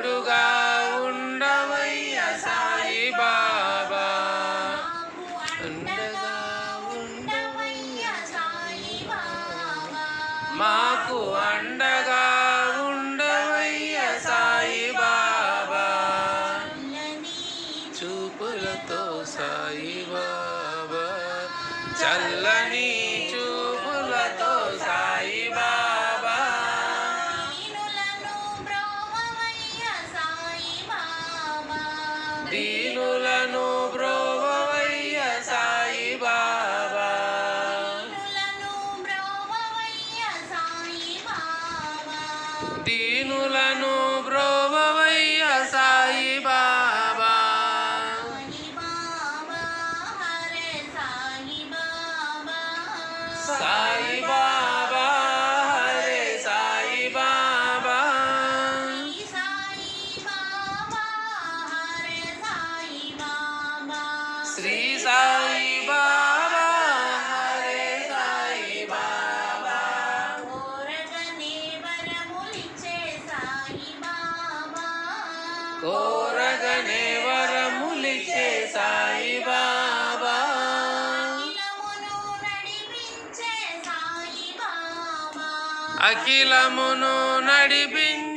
తోడుగా ఉండవయ్య సాయి బాబా, అండగా ఉండవయ్య సాయి బాబా, మాకు అండగా ఉండవయ్య సాయి బాబా, చూపులతో సాయి బాబా, చల్లని చూపులతో సాయి బాబా, దీనులను బ్రోవవయ్య సాయి బాబా, దీనులను బ్రోవవయ్య సాయి బాబా, సాయి బాబా హరే సాయి బాబా, శ్రీ సాయి బాబా హరే సాయి బాబా, కోరగనే వరములిచ్చే సాయి బాబా, అఖిలమును నడిపించే